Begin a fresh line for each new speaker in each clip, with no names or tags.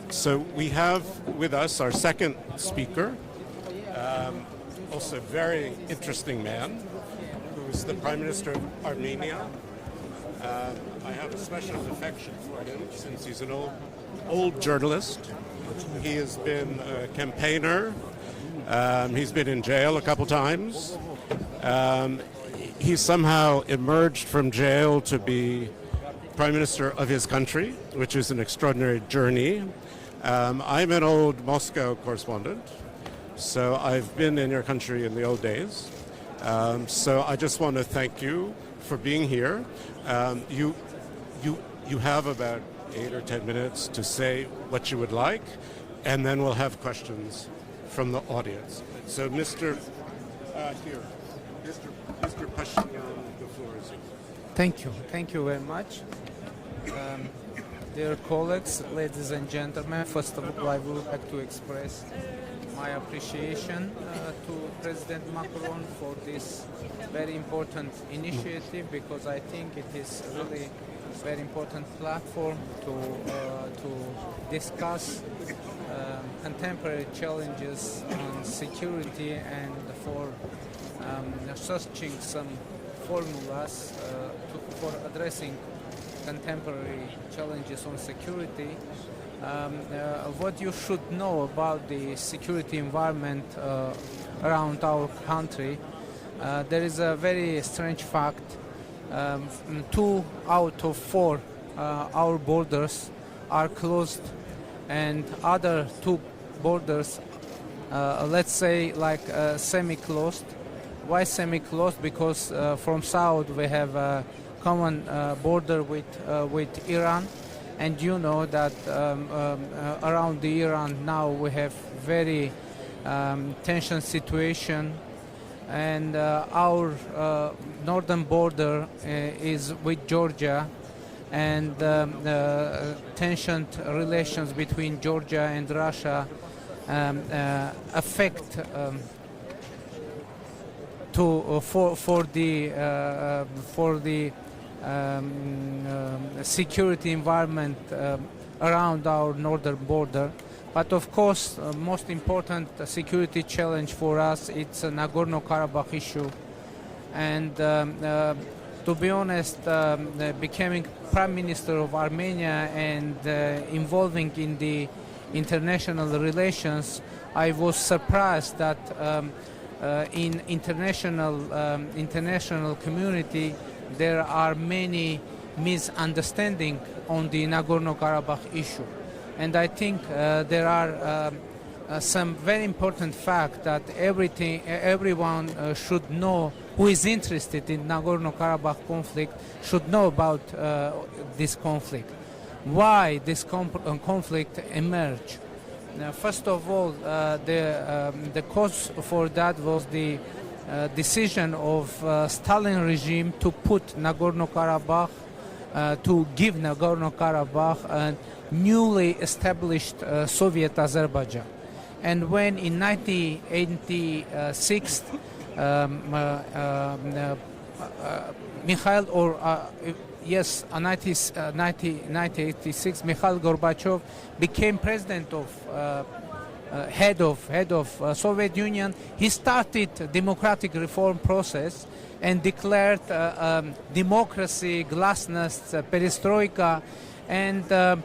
So we have with us our second speaker, also a very interesting man, who's the Prime Minister of Armenia. I have a special affection for him since he's an old journalist. He has been a campaigner. He's been in jail a couple times. He somehow emerged from jail to be Prime Minister of his country, which is an extraordinary journey. I'm an old Moscow correspondent, so I've been in your country in the old days. So I just want to thank you for being here. You have about 8 or 10 minutes to say what you would like, and then we'll have questions from the audience. So Mr. Phashinyan, the floor is yours.
Thank you very much. Dear colleagues, ladies and gentlemen, first of all, I would like to express my appreciation to President Macron for this very important initiative, because I think it is really a very important platform to discuss contemporary challenges on security and for searching some formulas for addressing contemporary challenges on security. What you should know about the security environment around our country, there is a very strange fact. 2 out of 4 our borders are closed, and other 2 borders, let's say like semi-closed. Why semi-closed? Because from south we have a common border with Iran, and you know that around the Iran now we have very tension situation, and our northern border is with Georgia, and tensioned relations between Georgia and Russia affect for the security environment around our northern border. But of course, most important security challenge for us, it's a Nagorno-Karabakh issue. And to be honest, becoming Prime Minister of Armenia and involving in the international relations, I was surprised that in international community there are many misunderstandings on the Nagorno-Karabakh issue. And I think there are some very important facts that everyone should know who is interested in Nagorno-Karabakh conflict should know about this conflict. Why this conflict emerged? First of all, the cause for that was the decision of Stalin regime to put Nagorno-Karabakh, to give Nagorno-Karabakh a newly established Soviet Azerbaijan. And when in 1986, Mikhail Gorbachev became president of head of Soviet Union. He started democratic reform process and declared democracy, glasnost, perestroika, and the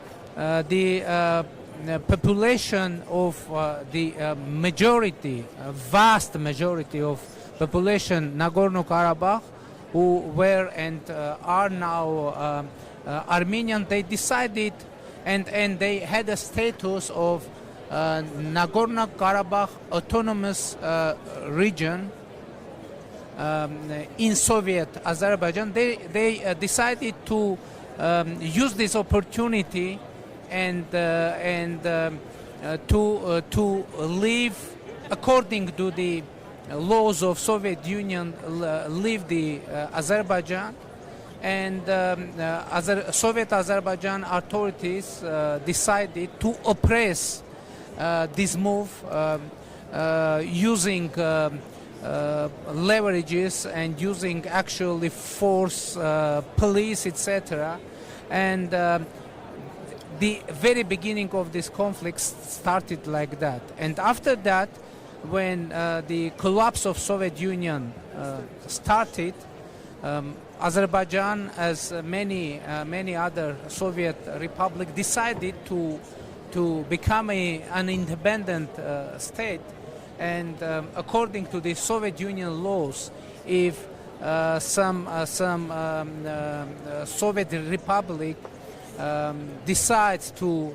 population of the vast majority of population Nagorno-Karabakh, who were and are now Armenian, they decided and they had a status of Nagorno-Karabakh autonomous region in Soviet Azerbaijan. They decided to use this opportunity and to live according to the laws of Soviet Union, leave the Azerbaijan, and Soviet Azerbaijan authorities decided to oppress this move using leverages and using actually force, police, etc. And the very beginning of this conflict started like that. And after that, when the collapse of Soviet Union started, Azerbaijan, as many other Soviet republics, decided to become an independent state. And according to the Soviet Union laws, if some Soviet republic decides to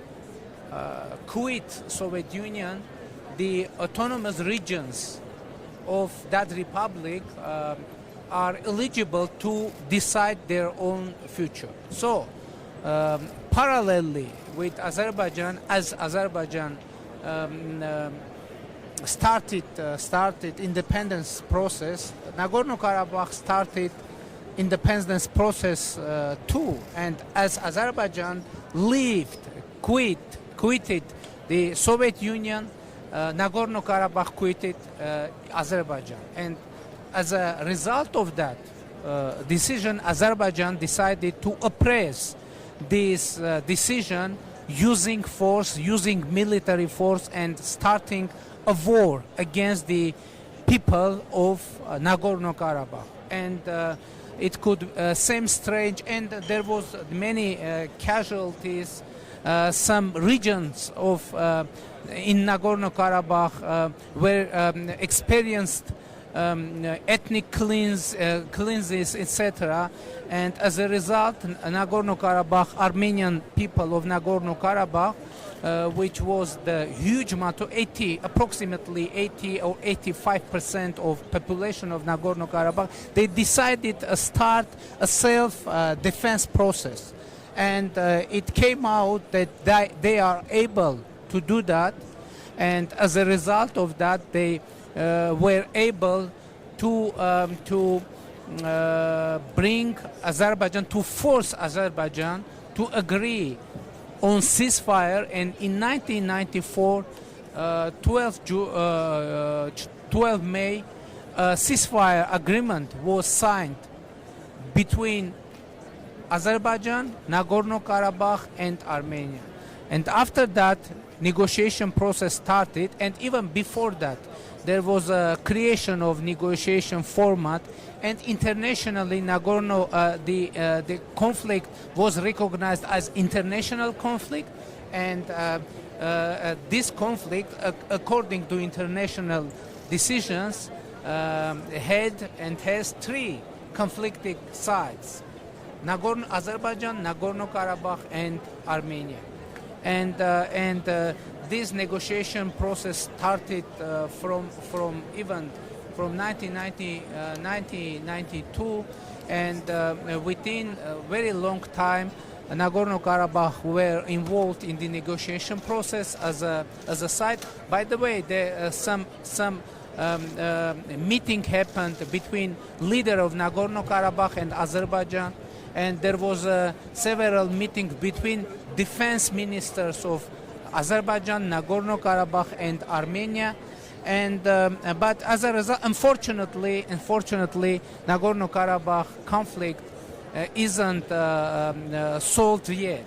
quit Soviet Union, the autonomous regions of that republic are eligible to decide their own future. So, parallelly with Azerbaijan, as Azerbaijan started independence process, Nagorno-Karabakh started independence process too. And as Azerbaijan quitted the Soviet Union, Nagorno-Karabakh quitted Azerbaijan. And as a result of that decision, Azerbaijan decided to oppress this decision using force, using military force, and starting a war against the people of Nagorno-Karabakh. And it could seem strange, and there was many casualties. Some regions of in Nagorno-Karabakh were experienced ethnic cleanses, etc. And as a result, Nagorno-Karabakh, Armenian people of Nagorno-Karabakh, which was the huge amount, approximately 80 or 85% of population of Nagorno-Karabakh, they decided to start a self-defense process. And it came out that they are able to do that, and as a result of that, they were able to bring Azerbaijan, to force Azerbaijan to agree on ceasefire. And in 1994, 12 May, a ceasefire agreement was signed between Azerbaijan, Nagorno-Karabakh, and Armenia. And after that, negotiation process started, and even before that, there was a creation of negotiation format, and internationally, the conflict was recognized as international conflict, and this conflict, according to international decisions, had and has three conflicting sides: Azerbaijan, Nagorno-Karabakh, and Armenia. And this negotiation process started from 1992, and within a very long time, Nagorno-Karabakh were involved in the negotiation process as a side. By the way, there some meeting happened between leader of Nagorno-Karabakh and Azerbaijan, and there was several meetings between defense ministers of Azerbaijan, Nagorno-Karabakh, and Armenia. And but as a result, unfortunately, Nagorno-Karabakh conflict isn't solved yet,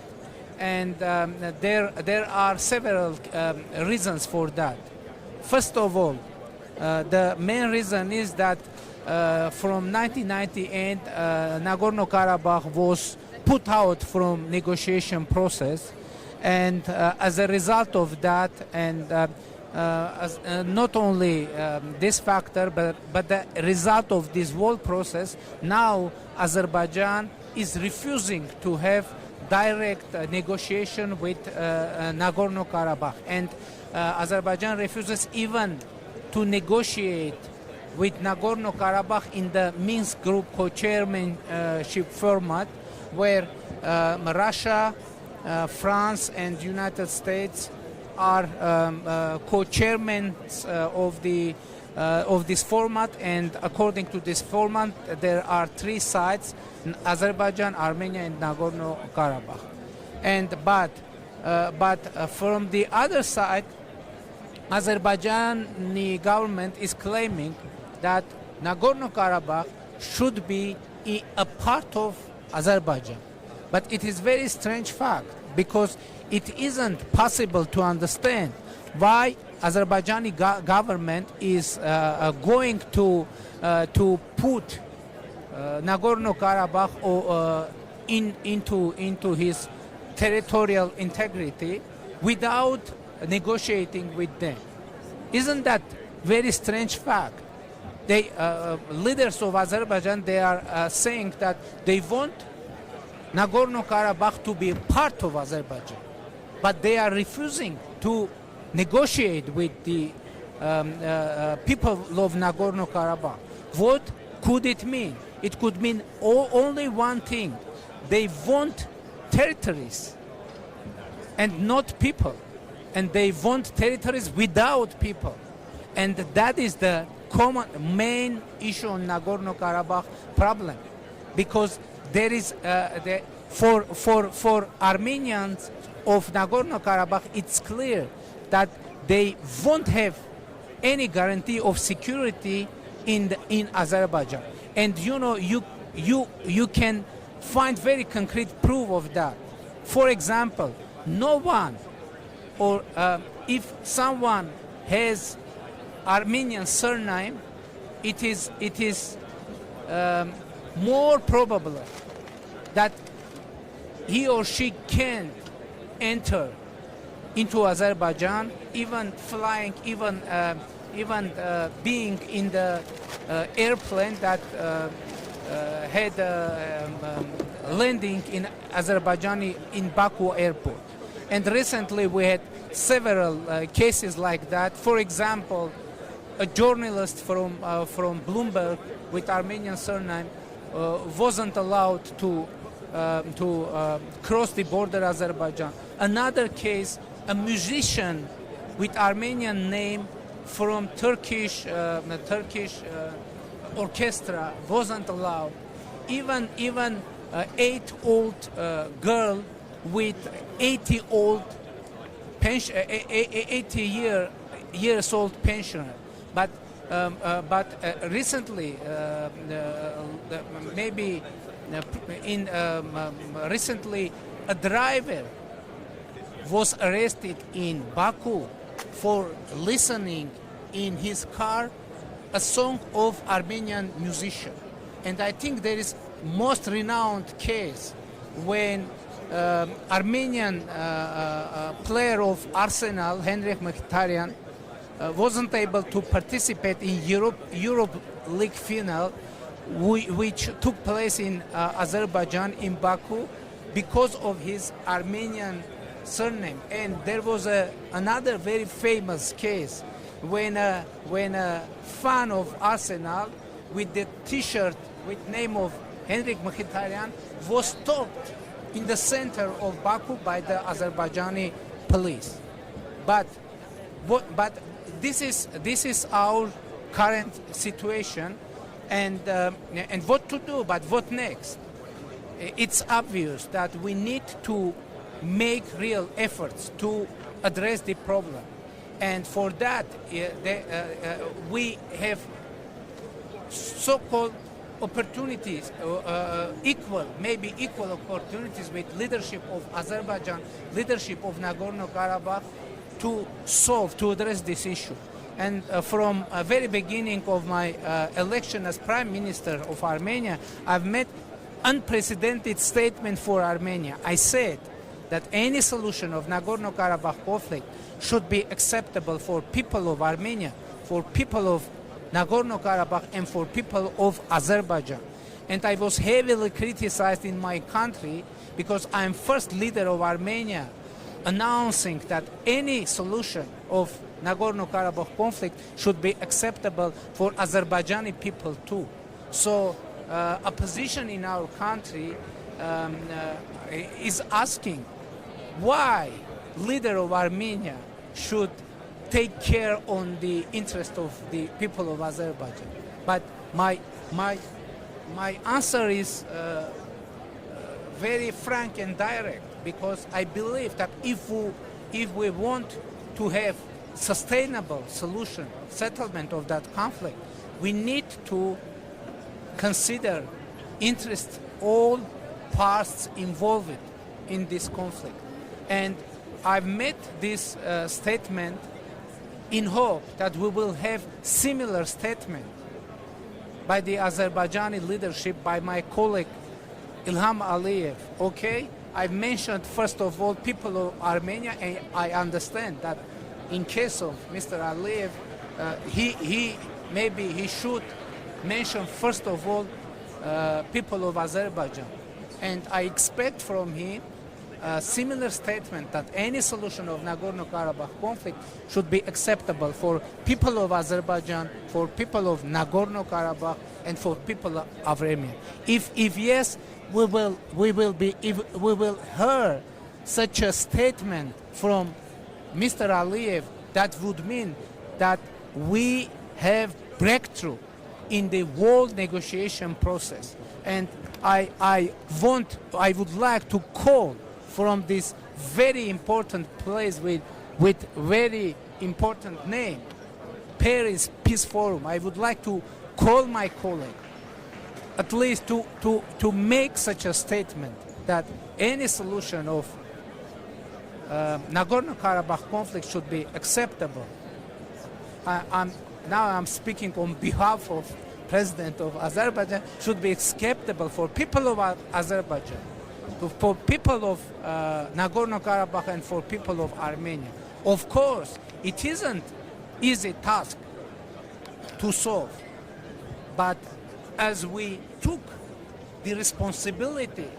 and there are several reasons for that. First of all, the main reason is that from 1998, Nagorno-Karabakh was put out from negotiation process, and as a result of that, and not only this factor, but the result of this whole process, now Azerbaijan is refusing to have direct negotiation with Nagorno-Karabakh, and Azerbaijan refuses even to negotiate with Nagorno-Karabakh in the Minsk Group co-chairmanship format, where Russia, France, and United States are co-chairmen of this format. And according to this format, there are three sides: Azerbaijan, Armenia, and Nagorno-Karabakh. And but from the other side, Azerbaijani government is claiming that Nagorno-Karabakh should be a part of Azerbaijan. But it is very strange fact, because it isn't possible to understand why Azerbaijani government is going to put Nagorno-Karabakh into his territorial integrity without negotiating with them. Isn't that very strange fact? They leaders of Azerbaijan, they are saying that they want Nagorno-Karabakh to be part of Azerbaijan, but they are refusing to negotiate with the people of Nagorno-Karabakh. What could it mean? It could mean only one thing. They want territories and not people. And they want territories without people. And that is the main issue on Nagorno-Karabakh problem. Because there is, for Armenians of Nagorno-Karabakh, it's clear that they won't have any guarantee of security in Azerbaijan. And you can find very concrete proof of that. For example, no one, or if someone has Armenian surname, it is more probable that he or she can enter into Azerbaijan, even flying, even being in the airplane that had landing in Azerbaijani in Baku airport. And recently we had several cases like that. For example, a journalist from Bloomberg with Armenian surname wasn't allowed to cross the border Azerbaijan. Another case, a musician with Armenian name from Turkish orchestra wasn't allowed. Even 8-old girl with 80 years old pensioner. But recently, recently, a driver was arrested in Baku for listening in his car a song of Armenian musician. And I think there is most renowned case when Armenian player of Arsenal, Henrik Mkhitaryan, wasn't able to participate in Europe League final, which took place in Azerbaijan, in Baku, because of his Armenian surname. And there was another very famous case when a fan of Arsenal with the T-shirt with name of Henrik Mkhitaryan was stopped in the center of Baku by the Azerbaijani police. But this is our current situation, and what to do? But what next? It's obvious that we need to make real efforts to address the problem, and for that we have so-called opportunities, equal opportunities with leadership of Azerbaijan, leadership of Nagorno-Karabakh to address this issue. And from the very beginning of my election as Prime Minister of Armenia, I've made unprecedented statement for Armenia. I said that any solution of Nagorno-Karabakh conflict should be acceptable for people of Armenia, for people of Nagorno-Karabakh, and for people of Azerbaijan. And I was heavily criticized in my country because I'm first leader of Armenia announcing that any solution of Nagorno-Karabakh conflict should be acceptable for Azerbaijani people too. So opposition in our country is asking why leader of Armenia should take care on the interest of the people of Azerbaijan. But my answer is very frank and direct, because I believe that if we want to have sustainable solution, settlement of that conflict, we need to consider interest all parts involved in this conflict. And I've made this statement in hope that we will have similar statement by the Azerbaijani leadership, by my colleague Ilham Aliyev. Okay, I've mentioned first of all people of Armenia, and I understand that in case of Mr. Aliyev, he should mention first of all people of Azerbaijan, and I expect from him a similar statement that any solution of Nagorno-Karabakh conflict should be acceptable for people of Azerbaijan, for people of Nagorno-Karabakh, and for people of Armenia. If yes, we will hear such a statement from Mr. Aliyev, that would mean that we have breakthrough in the world negotiation process. And I would like to call from this very important place with very important name, Paris Peace Forum. I would like to call my colleague at least to make such a statement that any solution of Nagorno-Karabakh conflict should be acceptable. I'm speaking on behalf of President of Azerbaijan, should be acceptable for people of Azerbaijan, for people of Nagorno-Karabakh, and for people of Armenia. Of course, it isn't easy task to solve, but as we took the responsibility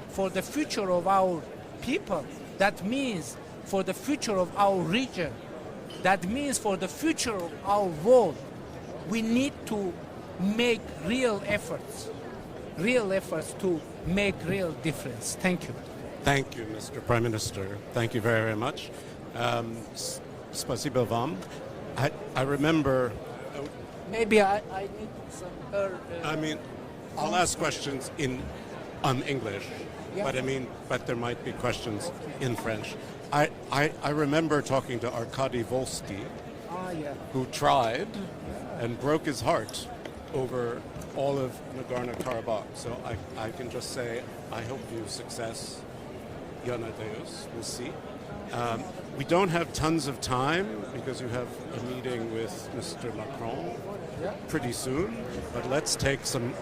for the future of our people, that means for the future of our region, that means for the future of our world, we need to make real efforts to make real difference. Thank you.
Thank you, Mr. Prime Minister. Thank you very, very much. Spasibo vam. I remember...
Maybe I need some...
I'll ask questions in English,
Yeah.
but there might be questions in French. I remember talking to Arkady Volsky, who tried and broke his heart over all of Nagorno-Karabakh. So I can just say, I hope you success. Yana Deus, we'll see. We don't have tons of time because you have a meeting with Mr. Macron pretty soon, but let's take some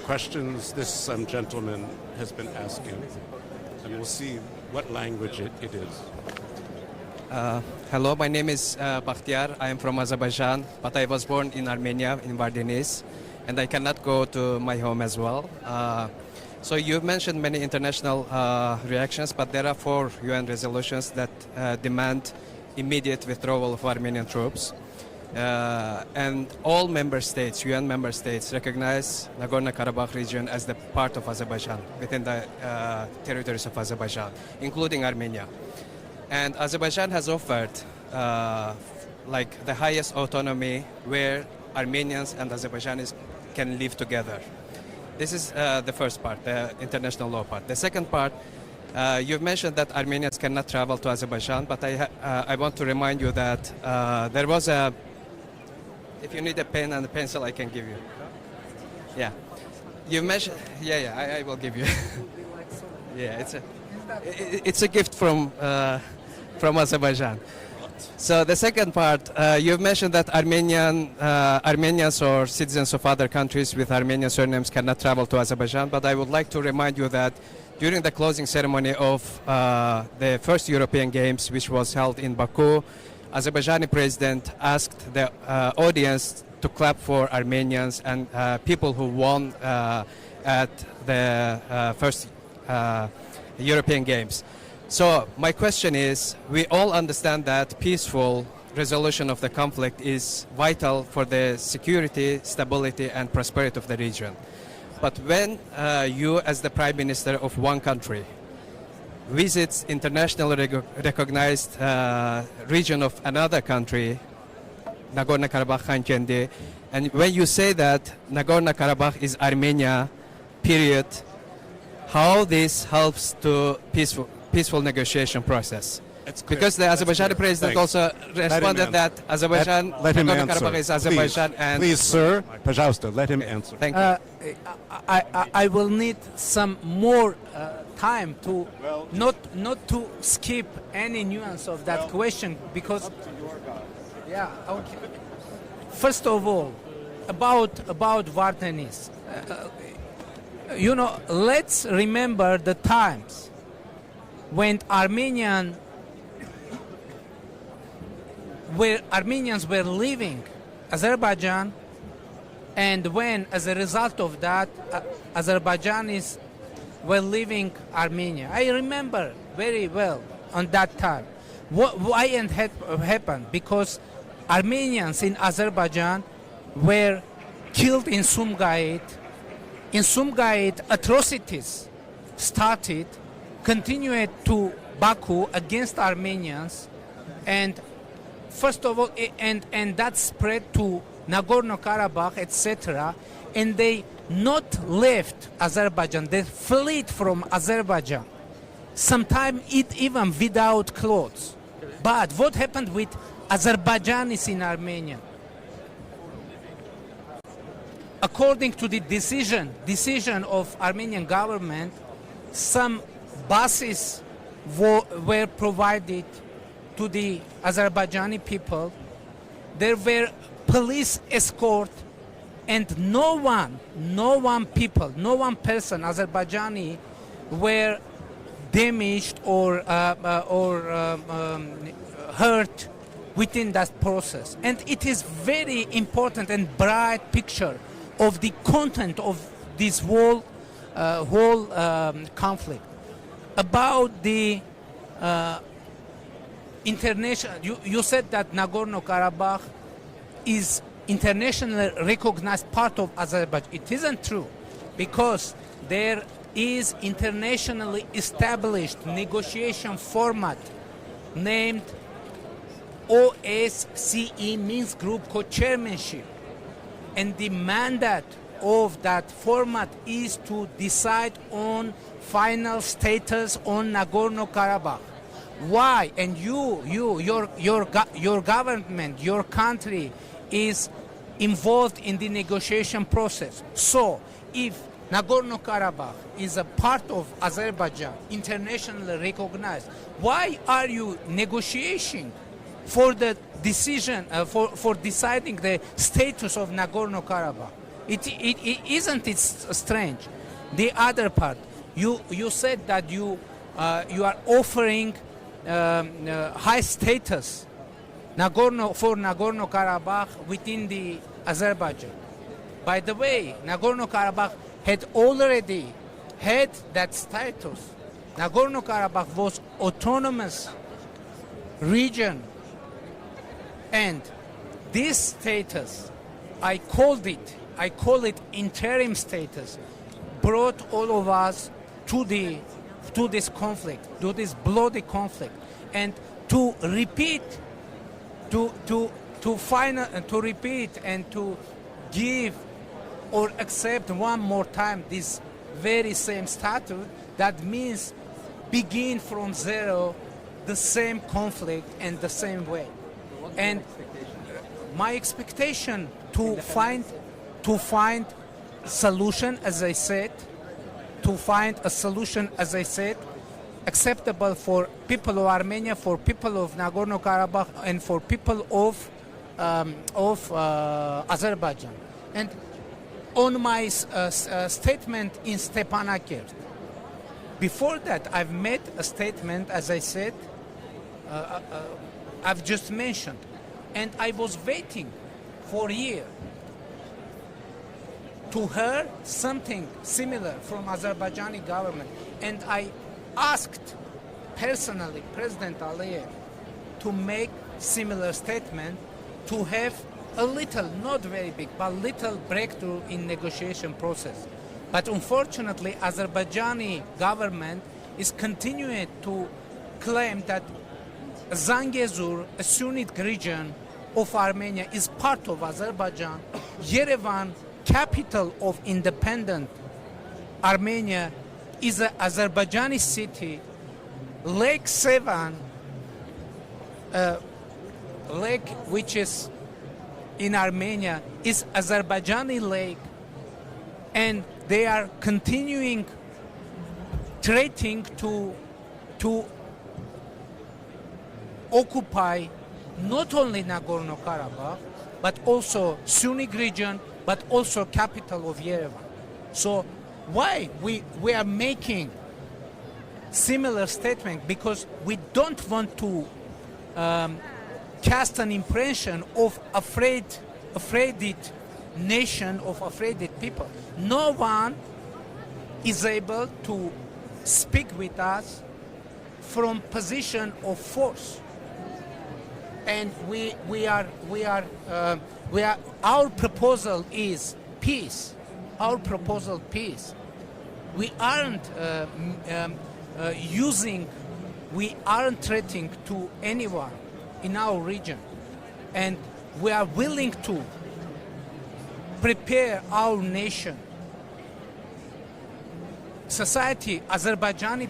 questions this gentleman has been asking, and we'll see what language it is.
Hello, my name is Bakhtiar. I am from Azerbaijan, but I was born in Armenia, in Bardeniz, and I cannot go to my home as well. So you've mentioned many international reactions, but there are 4 UN resolutions that demand immediate withdrawal of Armenian troops. And all member states, UN member states, recognize Nagorno-Karabakh region as the part of Azerbaijan, within the territories of Azerbaijan, including Armenia. And Azerbaijan has offered like the highest autonomy where Armenians and Azerbaijanis can live together. This is the first part, the international law part. The second part, you've mentioned that Armenians cannot travel to Azerbaijan, but I want to remind you that there was a, if you need a pen and a pencil, I can give you. Yeah. You mentioned, I will give you. Yeah, it's a gift from Azerbaijan. So the second part, you've mentioned that Armenians or citizens of other countries with Armenian surnames cannot travel to Azerbaijan, but I would like to remind you that during the closing ceremony of the first European Games, which was held in Baku, Azerbaijani president asked the audience to clap for Armenians and people who won at the first European Games. So my question is, we all understand that peaceful resolution of the conflict is vital for the security, stability, and prosperity of the region. But when you, as the Prime Minister of one country, visits internationally recognized region of another country, Nagorno-Karabakh, Khankendi, and when you say that Nagorno-Karabakh is Armenia, period, how this helps to peaceful negotiation process?
It's clear.
Because the
That's
Azerbaijani
clear.
president
Thanks.
also responded
answer.
that Azerbaijan,
Let him
Nagorno-Karabakh
answer.
is Azerbaijan,
Please.
and
Please, sir, пожалуйста, let him answer.
thank you.
I will need some more time to not to skip any nuance of that question because yeah, okay. First of all, about Vardenis, you know, let's remember the times when Armenians were leaving Azerbaijan, and when, as a result of that, Azerbaijanis were leaving Armenia. I remember very well on that time. Why it happened? Because Armenians in Azerbaijan were killed in Sumgait. In Sumgait, atrocities started, continued to Baku against Armenians, and first of all, and that spread to Nagorno-Karabakh, etc. And they not left Azerbaijan; they fled from Azerbaijan. Sometimes even without clothes. But what happened with Azerbaijanis in Armenia? According to the decision of Armenian government, some buses were provided to the Azerbaijani people. There were police escort, and no one person, Azerbaijani, were damaged or hurt within that process. And it is very important and bright picture of the content of this whole conflict. About the international, you said that Nagorno-Karabakh is internationally recognized part of Azerbaijan. It isn't true, because there is internationally established negotiation format named OSCE, Minsk Group Co-Chairmanship, and the mandate of that format is to decide on final status on Nagorno-Karabakh. Why? And your government, your country is involved in the negotiation process. So, if Nagorno-Karabakh is a part of Azerbaijan, internationally recognized, why are you negotiating for the decision, for deciding the status of Nagorno-Karabakh? Isn't it strange? The other part, you said that you are offering high status for Nagorno-Karabakh within the Azerbaijan. By the way, Nagorno-Karabakh had already had that status. Nagorno-Karabakh was autonomous region, and this status, I call it interim status, brought all of us to this conflict, to this bloody conflict, and to repeat, to repeat and to give or accept one more time this very same statute, that means begin from zero the same conflict and the same way. And my expectation to find solution, as I said, acceptable for people of Armenia, for people of Nagorno-Karabakh, and for people of Azerbaijan. And on my statement in Stepanakert, before that I've made a statement, as I said, I've just mentioned, and I was waiting for a year to hear something similar from Azerbaijani government, and I asked personally President Aliyev to make similar statement, to have a little, not very big, but little breakthrough in negotiation process. But unfortunately, Azerbaijani government is continuing to claim that Zangezur, a Sunnite region of Armenia, is part of Azerbaijan. Yerevan, capital of independent Armenia, is an Azerbaijani city. Lake Sevan lake which is in Armenia is Azerbaijani lake, and they are continuing threatening to occupy not only Nagorno-Karabakh, but also Sunni region, but also capital of Yerevan. So why we are making similar statement? Because we don't want to cast an impression of afraid nation, of afraid people. No one is able to speak with us from position of force, and our proposal is peace. Our proposal peace. We aren't we aren't threatening to anyone in our region, and we are willing to prepare our nation, society, Azerbaijani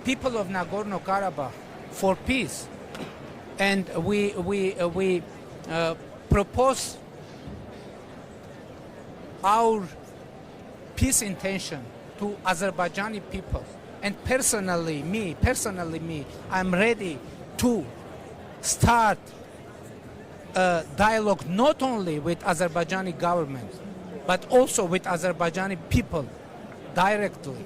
people of Nagorno-Karabakh, for peace. And we propose our peace intention to Azerbaijani people. And personally me, I'm ready to start a dialogue not only with Azerbaijani government, but also with Azerbaijani people directly,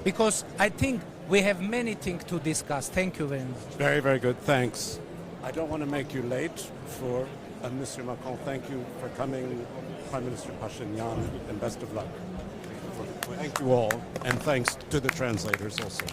because I think we have many things to discuss. Thank you very much.
Very, very good. Thanks. I don't want to make you late for Mr. Macron. Thank you for coming, Prime Minister Phashinian, and best of luck. Thank you all, and thanks to the translators also.